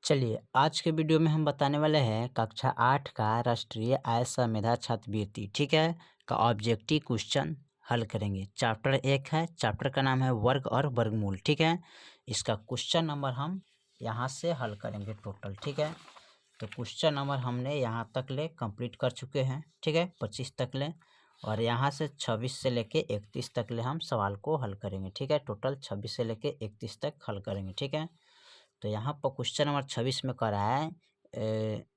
चलिए आज के वीडियो में हम बताने वाले हैं कक्षा 8 का राष्ट्रीय आय संविदा छात्रवृत्ति ठीक है का ऑब्जेक्टिव क्वेश्चन हल करेंगे। चैप्टर 1 है, चैप्टर का नाम है वर्ग और वर्गमूल। ठीक है, इसका क्वेश्चन नंबर हम यहाँ से हल करेंगे टोटल। ठीक है, तो क्वेश्चन नंबर हमने यहाँ तक ले कंप्लीट कर चुके हैं। ठीक है, 25 तक ले, और यहाँ से 26 से लेके 31 तक ले हम सवाल को हल करेंगे। ठीक है, टोटल 26 से लेके 31 तक हल करेंगे। ठीक है, तो यहाँ पर क्वेश्चन नंबर 26 में कह रहा है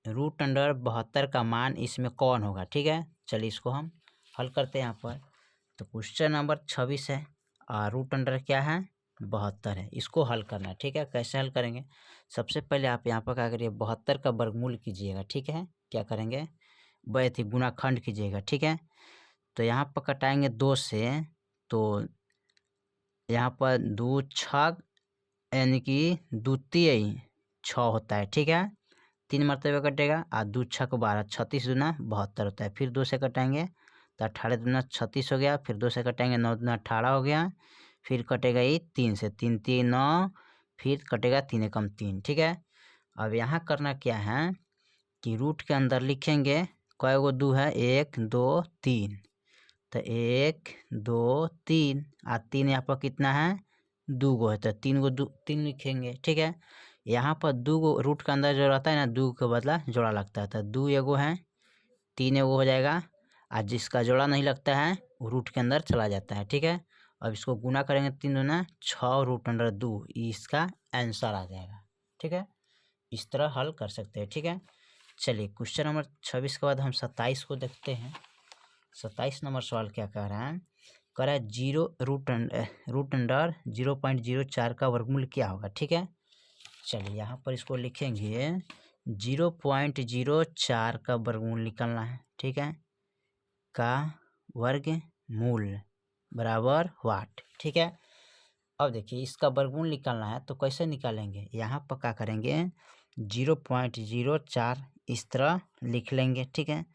√72 का मान इसमें कौन होगा। ठीक है, चलिए इसको हम हल करते हैं यहाँ पर। तो क्वेश्चन नंबर 26 है और √72 क्या है, 72 है। इसको हल करना है। ठीक है, कैसे हल करेंगे? सबसे पहले आप यहाँ पर क्या करिए, 72 का वर्गमूल कीजिएगा। ठीक है, क्या करेंगे, गुणाखंड कीजिएगा। ठीक है, तो यहाँ पर कटाएंगे 2 से, तो यहाँ पर 2 छक यानी कि द्वितीय 6 होता है। ठीक है, 3 मरतबे कटेगा और 2 छक 12, 36 दूना 72 होता है। फिर 2 से कटाएंगे तो 18 दूना 36 हो गया। फिर 2 से कटेंगे 9 दूना 18 हो गया। फिर कटेगा ये 3 से, 3 3 9, फिर कटेगा 3 एकम 3। ठीक है, अब यहाँ करना क्या है कि रूट के अंदर लिखेंगे कय गो 2 है, 1 2 3, तो 1 2 3 और 3 यहाँ पर कितना है, 2 गो है, तो 3 गो 3 लिखेंगे। ठीक है, यहाँ पर 2 गो रूट के अंदर जो रहता है ना, 2 के बदला जोड़ा लगता है, तो 2 एगो है, 3 एगो हो जाएगा, और जिसका जोड़ा नहीं लगता है वो रूट के अंदर चला जाता है। ठीक है, अब इसको गुना करेंगे 3 दूना 6 √2, इसका आंसर आ जाएगा। ठीक है, इस तरह हल कर सकते हैं। ठीक है, चलिए क्वेश्चन नंबर 26 के बाद हम 27 को देखते हैं। 27 नंबर सवाल क्या कह रहा है, कह रहा है 0√0.04 का वर्गमूल क्या होगा। ठीक है, चलिए यहाँ पर इसको लिखेंगे 0.04 का वर्गमूल निकालना है। ठीक है, का वर्गमूल बराबर वाट। ठीक है, अब देखिए इसका वर्गमूल निकालना है तो कैसे निकालेंगे, यहाँ पर क्या करेंगे 0.04 इस तरह लिख लेंगे। ठीक है,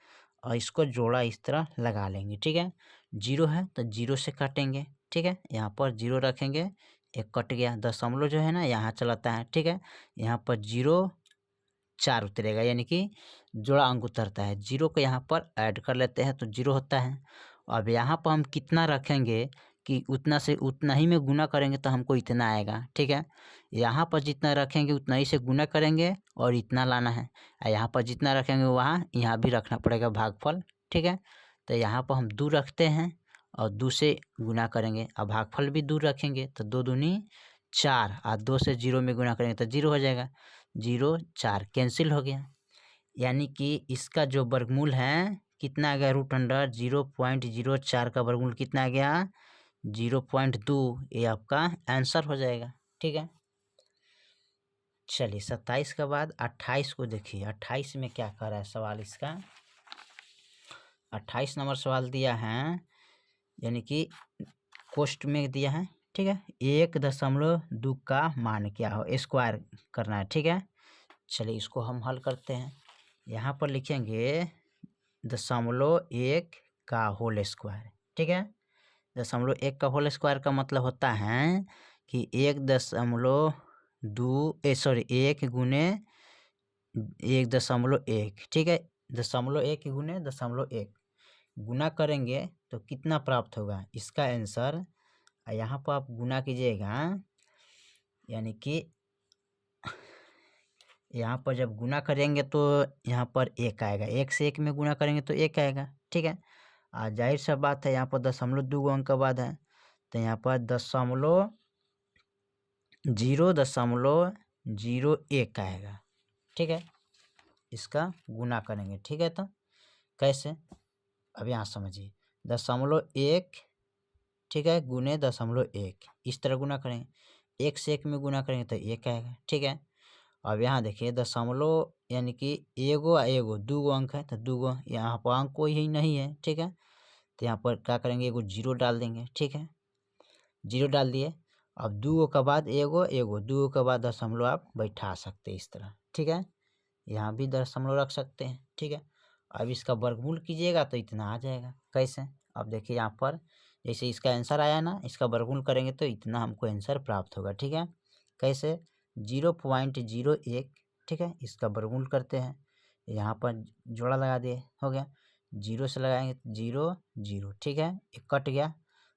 और इसको जोड़ा इस तरह लगा लेंगे। ठीक है, 0 है तो 0 से काटेंगे। ठीक है, यहाँ पर 0 रखेंगे, एक कट गया, दशमलव जो है ना यहाँ चलाता है। ठीक है, यहाँ पर 0 4 उतरेगा, यानी कि जोड़ा अंक उतरता है। 0 को यहाँ पर ऐड कर लेते हैं तो 0 होता है। अब यहाँ पर हम कितना रखेंगे कि उतना से उतना ही में गुना करेंगे तो हमको इतना आएगा। ठीक है, यहाँ पर जितना रखेंगे उतना ही से गुना करेंगे और इतना लाना है, और यहाँ पर जितना रखेंगे वहाँ यहाँ भी रखना पड़ेगा भागफल। ठीक है, तो यहाँ पर हम 2 रखते हैं और 2 से गुना करेंगे, और भागफल भी 2 रखेंगे तो 2 दूनी 4, और 2 से 0 में गुना करेंगे तो 0 हो जाएगा। 0 4 कैंसिल हो गया, यानी कि इसका जो वर्गमूल है कितना आ गया, √0.04 का वर्गमूल कितना आ गया, 0.2। ये आपका आंसर हो जाएगा। ठीक है, चलिए 27 के बाद 28 को देखिए। 28 में क्या कर रहा है सवाल इसका, 28 नंबर सवाल दिया है, यानी कि कोष्ट में दिया है। ठीक है, 1.2 का मान क्या हो, स्क्वायर करना है। ठीक है, चलिए इसको हम हल करते हैं। यहाँ पर लिखेंगे 0.1 का होल स्क्वायर। ठीक है, 0.1 का होल स्क्वायर का मतलब होता है कि 1 गुने 1.1। ठीक है, 0.1 गुने 0.1 गुना करेंगे तो कितना प्राप्त होगा, इसका आंसर यहाँ पर आप गुना कीजिएगा, यानी कि यहाँ पर जब गुना करेंगे तो यहाँ पर 1 आएगा, 1 से 1 में गुना करेंगे तो 1 आएगा। ठीक है, जाहिर सा बात है यहाँ पर 0.2 अंक का बाद है, तो यहाँ पर 0.01 आएगा। ठीक है, इसका गुना करेंगे। ठीक है, तो कैसे, अब यहाँ समझिए 0.1, ठीक है, गुने 0.1 इस तरह गुना करेंगे, 1 से 1 में गुना करेंगे तो 1 आएगा। ठीक है, अब यहाँ देखिए दशमलव यानी कि एगो एगो 2 गो अंक है, तो 2 गो यहाँ पर अंक कोई ही नहीं है। ठीक है, तो यहाँ पर क्या करेंगे, एगो 0 डाल देंगे। ठीक है, 0 डाल दिए, अब 2 गो के बाद एगो एगो, 2 गो के बाद दशमलव आप बैठा सकते हैं इस तरह। ठीक है, यहाँ भी दशमलव रख सकते हैं। ठीक है, अब इसका वर्गमूल कीजिएगा तो इतना आ जाएगा। कैसे, अब देखिए यहाँ पर जैसे इसका आंसर आया ना, इसका वर्गमूल करेंगे तो इतना हमको आंसर प्राप्त होगा। ठीक है, कैसे, 0.01 ठीक है। इसका वर्गमूल करते हैं, यहाँ पर जोड़ा लगा दिए, हो गया। 0 से लगाएंगे 0 0, ठीक है। ये कट गया,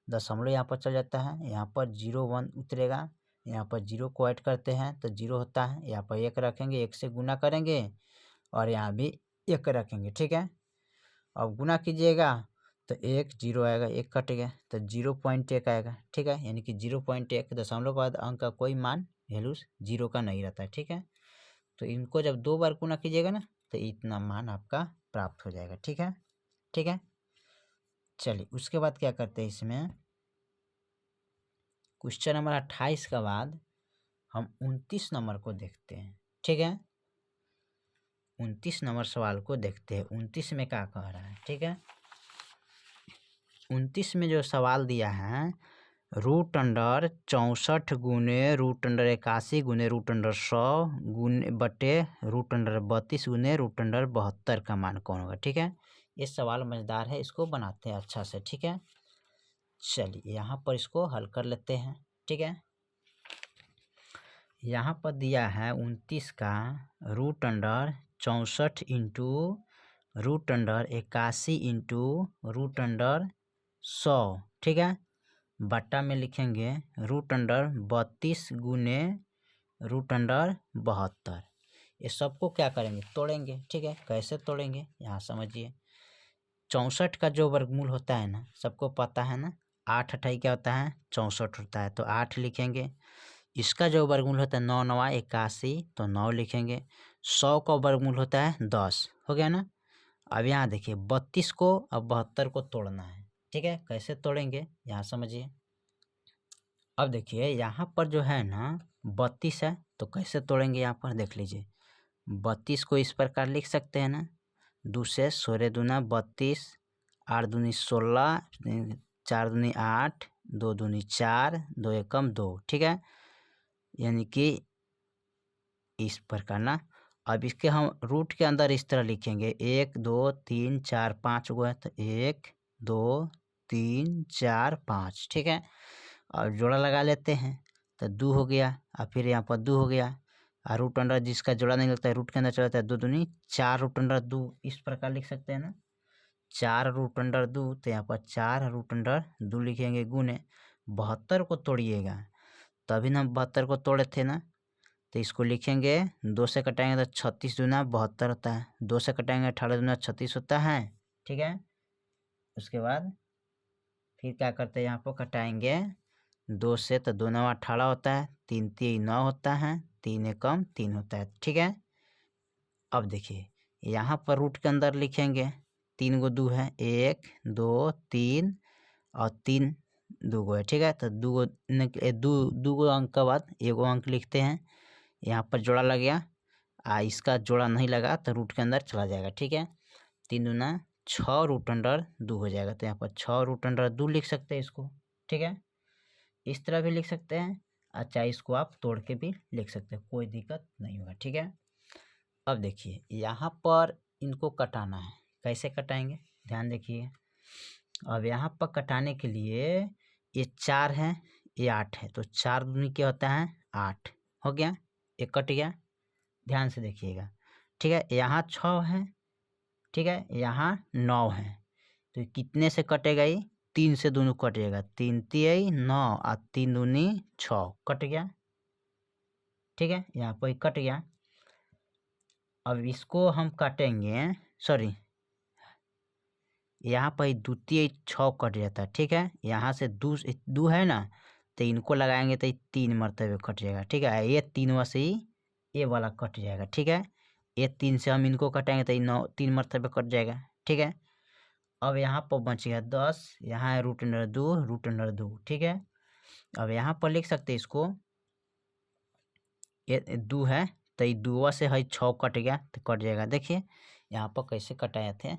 दशमलव यहाँ पर चल जाता है, यहाँ पर 0 1 उतरेगा, यहाँ पर 0 को ऐड करते हैं तो 0 होता है। यहाँ पर 1 रखेंगे, 1 से गुना करेंगे और यहाँ भी 1 रखेंगे, ठीक है। अब गुना कीजिएगा तो 1 0 आएगा, 1 कट गया तो 0.1 आएगा, ठीक है। यानी कि 0.1 दशमलव के बाद अंक का कोई मान वैल्यू 0 का नहीं रहता है, ठीक है। तो इनको जब 2 बार गुना कीजिएगा ना तो इतना मान आपका प्राप्त हो जाएगा, ठीक है। ठीक है, चलिए उसके बाद क्या करते हैं, इसमें क्वेश्चन नंबर 28 के बाद हम 29 नंबर को देखते हैं, ठीक है। 29 नंबर सवाल को देखते हैं। 29 में क्या कह रहा है, ठीक है। 29 में जो सवाल दिया है, रूट अंडर 64 गुने रूट अंडर 81 गुने रूट अंडर 100 गुने बटे रूट अंडर 32 गुने रूट अंडर 72 का मान कौन होगा, ठीक है। ये सवाल मजेदार है, इसको बनाते हैं अच्छा से, ठीक है। चलिए यहाँ पर इसको हल कर लेते हैं, ठीक है। यहाँ पर दिया है 29 का root under 64 into root under 81 into root under 100, ठीक है। बट्टा में लिखेंगे रूट अंडर 32 गुने रूट अंडर 72। ये सबको क्या करेंगे, तोड़ेंगे, ठीक है। कैसे तोड़ेंगे यहाँ समझिए। 64 का जो वर्गमूल होता है ना, सबको पता है ना, 8 अठाई क्या होता है, 64 होता है, तो 8 लिखेंगे। इसका जो वर्गमूल होता है 9 9 81, तो 9 लिखेंगे। 100 का वर्गमूल होता है 10, हो गया ना। अब यहाँ देखिए 32 को अब 72 को तोड़ना है, ठीक है। कैसे तोड़ेंगे यहाँ समझिए। अब देखिए यहाँ पर जो है ना 32 है, तो कैसे तोड़ेंगे यहाँ पर देख लीजिए। 32 को इस प्रकार लिख सकते हैं ना, 2 से 16 दूना 32, 8 दूनी 16, 4 दूनी 8, 2 दूनी 4, 2 एकम 2, ठीक है। यानी कि इस प्रकार ना। अब इसके हम रूट के अंदर इस तरह लिखेंगे, 1 2 3 4 5 गो है, तो 1 2 3 4 5, ठीक है। और जोड़ा लगा लेते हैं तो 2 हो गया, और फिर यहाँ पर 2 हो गया, और रूट अंडर जिसका जोड़ा नहीं लगता है रूट के अंदर चला जाता है, 2 दूनी 4 रूट अंडर 2, इस प्रकार लिख सकते हैं ना। 4 रूट अंडर 2, तो यहाँ पर 4 रूट अंडर 2 लिखेंगे गुने 72 को तोड़िएगा, तभी ना 72 को तोड़े थे ना। तो इसको लिखेंगे 2 से कटाएंगे तो 36 दूना 72 होता है, 2 से कटाएंगे 18 दूना 36 होता है, ठीक है। उसके बाद फिर क्या करते हैं, यहाँ पर कटाएंगे 2 से, तो 2 9 18 होता है, 3 3 9 होता है, 3 एकम 3 होता है, ठीक है। अब देखिए यहाँ पर रूट के अंदर लिखेंगे 3 गो 2 है, 1 2 3 और 3 2 गो है, ठीक है। तो 2 गो अंक के बाद एगो अंक लिखते हैं, यहाँ पर जोड़ा लग गया, इसका जोड़ा नहीं लगा तो रूट के अंदर चला जाएगा, ठीक है। 3 दूना 6 रूट अंडर 2 हो जाएगा, तो यहाँ पर 6 रूट अंडर 2 लिख सकते हैं इसको, ठीक है। इस तरह भी लिख सकते हैं, अच्छा इसको आप तोड़ के भी लिख सकते हैं, कोई दिक्कत नहीं होगा, ठीक है। अब देखिए यहाँ पर इनको कटाना है, कैसे कटाएंगे ध्यान देखिए। अब यहाँ पर कटाने के लिए ये 4 है, ये 8 है, तो 4 दूनी क्या होता है 8, हो गया, एक कट गया, ध्यान से देखिएगा, ठीक है। यहाँ 6 है, ठीक है, यहाँ 9 है, तो कितने से कटेगा, ये 3 से दोनों कट जाएगा, 3 3 9 और 3 दूनी 6, कट गया, ठीक है। यहाँ पर कट गया। अब इसको हम काटेंगे, सॉरी यहाँ पर द्वितीय 6 कट जाता है, ठीक है। यहाँ से 2 है ना, तो इनको लगाएंगे तो 3 मरतबे कट जाएगा, ठीक है। ये 3 से ही ये वाला कट जाएगा, ठीक है। ये 3 से हम इनको कटाएंगे तो 3 मरतबे कट जाएगा, ठीक है। अब यहाँ पर बच गया 10, यहाँ है रूट अंडर 2 रूट अंडर 2, ठीक है। अब यहाँ पर लिख सकते हैं इसको, ये 2 है तो ये 2 से है 6 कट गया तो कट जाएगा। देखिए यहाँ पर कैसे कटाए थे,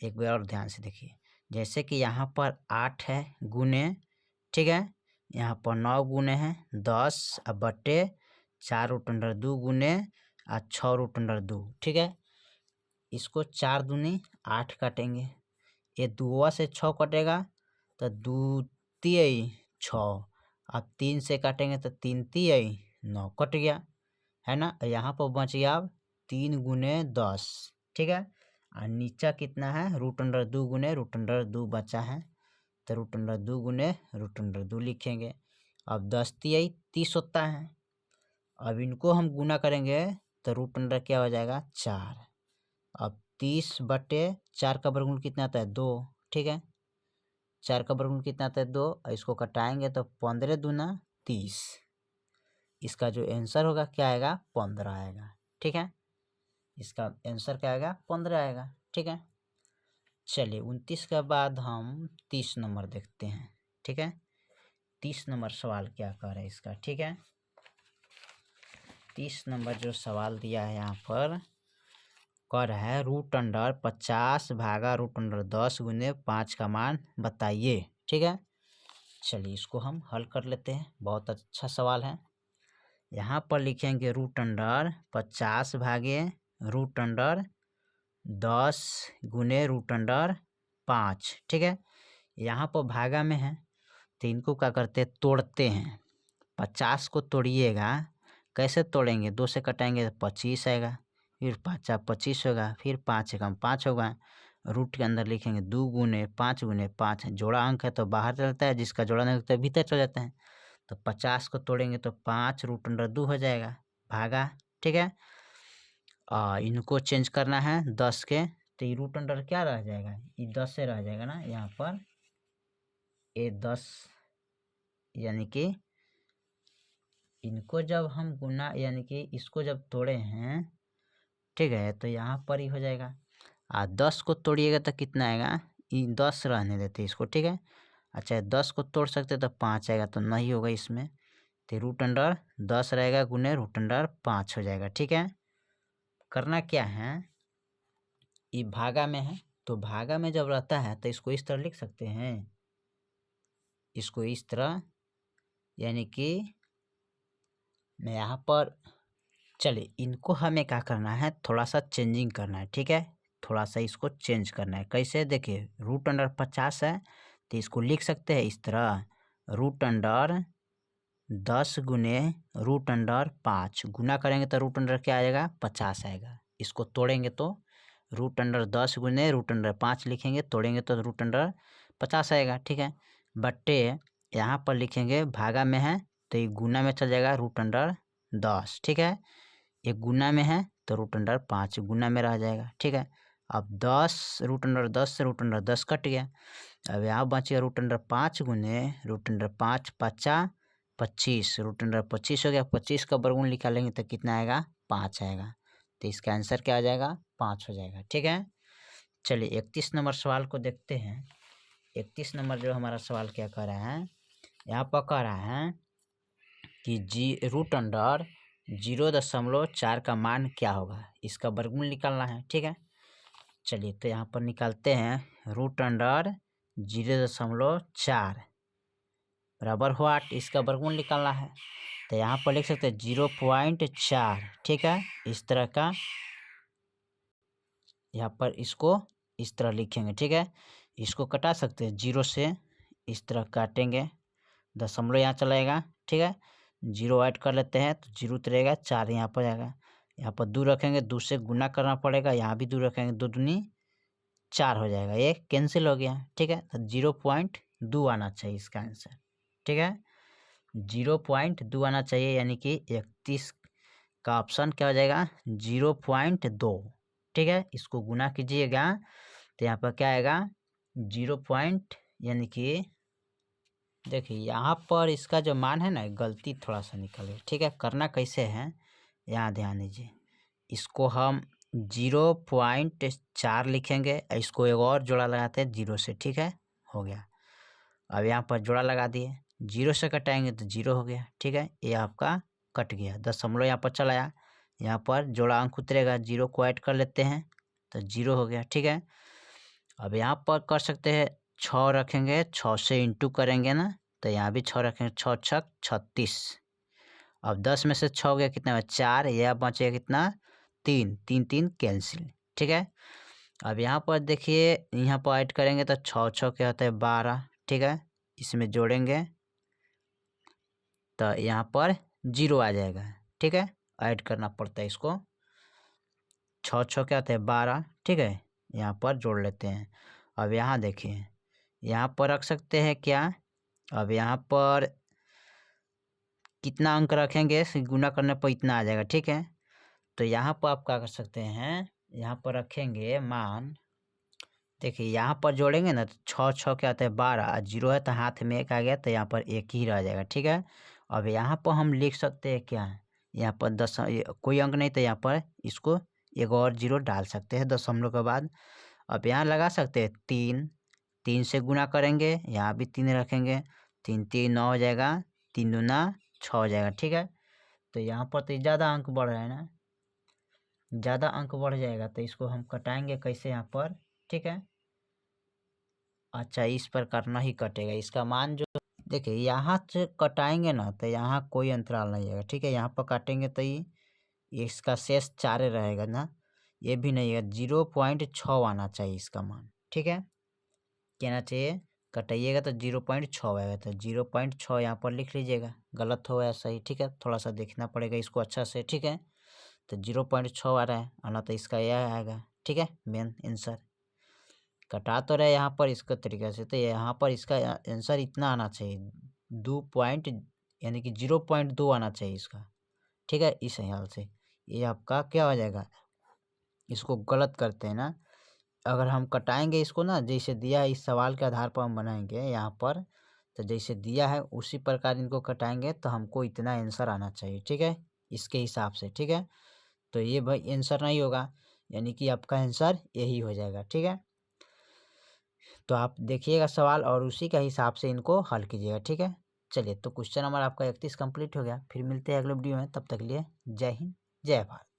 एक बार और ध्यान से देखिए। जैसे कि यहाँ पर 8 है गुने, ठीक है, यहाँ पर 9 गुने है 10 अब बटे 4 रूट अंडर 2 गुने 6 रूट अंडर 2, ठीक है। इसको 4 दूनी 8 काटेंगे, ये 2 से 6 कटेगा तो 2 3 6, अब 3 से काटेंगे तो 3 3 9 कट गया, है ना। यहाँ पर बच गया अब 3 गुने 10, ठीक है। और नीचा कितना है, रूट अंडर 2 गुने रूट अंडर 2 बचा है, तो रूट अंडर 2 गुने रूट अंडर 2 लिखेंगे। अब 10 तिहाई 30 होता है। अब इनको हम गुना करेंगे तो रूट अंडर क्या हो जाएगा 4। अब 30/4 का वर्गमूल कितना आता है 2, ठीक है। 4 का वर्गमूल कितना आता है 2, इसको कटाएंगे तो 15 दूना 30। इसका जो आंसर होगा क्या आएगा 15 आएगा, ठीक है। इसका आंसर क्या आएगा 15 आएगा, ठीक है। चलिए 29 के बाद हम 30 नंबर देखते हैं, ठीक है। 30 नंबर सवाल क्या कह रहा है इसका, ठीक है। 30 नंबर जो सवाल दिया है यहाँ पर कर है रूट अंडर 50 भागा रूट अंडर 10 गुने 5 का मान बताइए, ठीक है। चलिए इसको हम हल कर लेते हैं, बहुत अच्छा सवाल है। यहाँ पर लिखेंगे रूट अंडर 50 भागे रूट अंडर 10 गुने रूट अंडर 5, ठीक है। यहाँ पर भागा में है तो इनको क्या करते हैं तोड़ते हैं। 50 को तोड़िएगा, कैसे तोड़ेंगे, 2 से कटाएंगे तो 25 आएगा, फिर 5 25 होगा, फिर 5 एकम 5 होगा। रूट के अंदर लिखेंगे 2 गुने 5 जोड़ा अंक है तो बाहर चलता है, जिसका जोड़ा नहीं होता है भीतर चल जाता है। तो 50 को तोड़ेंगे तो 5 रूट अंडर 2 हो जाएगा भागा, ठीक है। इनको चेंज करना है 10 के, तो ये रूट अंडर क्या रह जाएगा, ये 10 से रह जाएगा ना यहाँ पर, ये 10 यानी कि इनको जब हम गुना यानी कि इसको जब तोड़े हैं, ठीक है, तो यहाँ पर ही हो जाएगा। 10 को तोड़िएगा तो कितना आएगा, ये 10 रहने देते इसको, ठीक है। अच्छा 10 को तोड़ सकते तो 5 आएगा, तो नहीं होगा इसमें, तो रूट अंडर 10 रहेगा गुने रूट अंडर 5 हो जाएगा, ठीक है। करना क्या है, ये भागा में है तो भागा में जब रहता है तो इसको इस तरह लिख सकते हैं, इसको इस तरह, यानी कि मैं यहाँ पर, चलिए इनको हमें क्या करना है थोड़ा सा चेंजिंग करना है, ठीक है। थोड़ा सा इसको चेंज करना है, कैसे, देखिए रूट अंडर 50 है तो इसको लिख सकते हैं इस तरह, रूट अंडर 10 गुने रूट अंडर 5, गुना करेंगे तो रूट अंडर क्या आएगा 50 आएगा। इसको तोड़ेंगे तो रूट अंडर 10 गुने रूट अंडर 5 लिखेंगे, तोड़ेंगे तो रूट अंडर 50 आएगा, ठीक है। बट्टे यहाँ पर लिखेंगे भागा में है तो ये गुना में चल जाएगा रूट अंडर 10, ठीक है। एक गुना में है तो रूट अंडर 5 गुना में रह जाएगा, ठीक है। अब 10 रूट अंडर 10 से रूट अंडर 10 कट गया, अब यहाँ बचेगा रूट अंडर 5 गुने रूट अंडर 5 5 25, रूट अंडर 25 हो गया। 25 का वर्गमूल निकालेंगे तो कितना आएगा 5 आएगा, तो इसका आंसर क्या आ जाएगा 5 हो जाएगा, ठीक है। चलिए 31 नंबर सवाल को देखते हैं। 31 नंबर जो हमारा सवाल क्या कह रहा है, यहाँ पर कह रहा है कि रूट अंडर 0.4 का मान क्या होगा, इसका वर्गमूल निकालना है, ठीक है। चलिए तो यहाँ पर निकालते हैं, रूट अंडर 0.4 बराबर व्हाट, इसका वर्गमूल निकालना है तो यहाँ पर लिख सकते हैं 0.4, ठीक है। इस तरह का यहाँ पर इसको इस तरह लिखेंगे, ठीक है। इसको कटा सकते हैं 0 से, इस तरह काटेंगे, दशमलव यहाँ चलाएगा, ठीक है। 0 ऐड कर लेते हैं तो 0 रहेगा, 4 यहाँ पर जाएगा, यहाँ पर 2 रखेंगे, 2 से गुना करना पड़ेगा, यहाँ भी 2 रखेंगे, 2 दूनी 4 हो जाएगा, ये कैंसिल हो गया, ठीक है। तो 0.2 आना चाहिए इसका आंसर, ठीक है। 0.2 आना चाहिए, यानी कि 31 का ऑप्शन क्या हो जाएगा 0.2, ठीक है। इसको गुना कीजिएगा तो यहाँ पर क्या आएगा 0 पॉइंट, यानी कि देखिए यहाँ पर इसका जो मान है ना गलती थोड़ा सा निकल गया, ठीक है। करना कैसे है यहाँ ध्यान दीजिए, इसको हम 0.4 लिखेंगे, इसको एक और जोड़ा लगाते हैं 0 से, ठीक है, हो गया। अब यहाँ पर जोड़ा लगा दिए, 0 से कटाएंगे तो 0 हो गया, ठीक है। ये आपका कट गया, दशमलव यहाँ पर चला आया, यहाँ पर जोड़ा अंक उतरेगा, 0 को ऐड कर लेते हैं तो 0 हो गया, ठीक है। अब यहाँ पर कर सकते हैं 6 रखेंगे, 6 से इंटू करेंगे ना तो यहाँ भी 6 रखेंगे, 6 छक 36। अब 10 में से 6 हो गया, कितना 4, यह बचेगा कितना 3, 3 3 कैंसिल, ठीक है। अब यहाँ पर देखिए यहाँ पर ऐड करेंगे तो 6 6 क्या होता है 12, ठीक है। इसमें जोड़ेंगे तो यहाँ पर 0 आ जाएगा, ठीक है। ऐड करना पड़ता है इसको। 6 6 क्या होता है 12, ठीक है, यहाँ पर जोड़ लेते हैं। अब यहाँ देखिए, यहाँ पर रख सकते हैं क्या, अब यहाँ पर कितना अंक रखेंगे गुना करने पर इतना आ जाएगा, ठीक है। तो यहाँ पर आप क्या कर सकते हैं, यहाँ पर रखेंगे मान, देखिए यहाँ पर जोड़ेंगे ना तो 6 6 क्या आता है 12, और 0 है तो हाथ में 1 आ गया तो यहाँ पर 1 ही रह जाएगा, ठीक है। अब यहाँ पर हम लिख सकते हैं क्या, यहाँ पर कोई अंक नहीं तो यहाँ पर इसको एक और 0 डाल सकते हैं दशमलव के बाद। अब यहाँ लगा सकते हैं 3, 3 से गुना करेंगे, यहाँ भी 3 रखेंगे, 3 3 9 हो जाएगा, 3 दूना 6 हो जाएगा, ठीक है। तो यहाँ पर तो ज़्यादा अंक बढ़ रहा है ना, ज़्यादा अंक बढ़ जाएगा तो इसको हम कटाएंगे कैसे यहाँ पर, ठीक है। अच्छा, इस प्रकार नहीं कटेगा, इसका मान जो देखिए यहाँ से कटाएंगे ना तो यहाँ कोई अंतराल नहीं आएगा, ठीक है। यहाँ पर काटेंगे तो ये इसका शेष 4 रहेगा ना, ये भी नहीं है, 0.6 आना चाहिए इसका मान, ठीक है। कहना चाहिए कटाइएगा तो 0.6 आएगा, तो 0.6 यहाँ पर लिख लीजिएगा, गलत हो या सही, ठीक है, थोड़ा सा देखना पड़ेगा इसको अच्छा से, ठीक है। तो 0.6 आ रहा है, आना तो इसका यह आएगा, ठीक है, मेन आंसर। कटा तो रहे यहाँ पर इसके तरीके से, तो यहाँ पर इसका आंसर इतना आना चाहिए 2 पॉइंट, यानी कि 0.2 आना चाहिए इसका, ठीक है। इस ख्याल से ये आपका क्या हो जाएगा, इसको गलत करते हैं ना, अगर हम कटाएंगे इसको ना जैसे दिया है इस सवाल के आधार पर हम बनाएंगे यहाँ पर, तो जैसे दिया है उसी प्रकार इनको कटाएंगे तो हमको इतना आंसर आना चाहिए, ठीक है, इसके हिसाब से, ठीक है। तो ये भाई आंसर नहीं होगा, यानी कि आपका आंसर यही हो जाएगा, ठीक है। तो आप देखिएगा सवाल और उसी के हिसाब से इनको हल कीजिएगा, ठीक है। चलिए, तो क्वेश्चन नंबर आपका 31 कंप्लीट हो गया, फिर मिलते हैं अगले वीडियो में, तब तक के लिए जय हिंद जय भारत।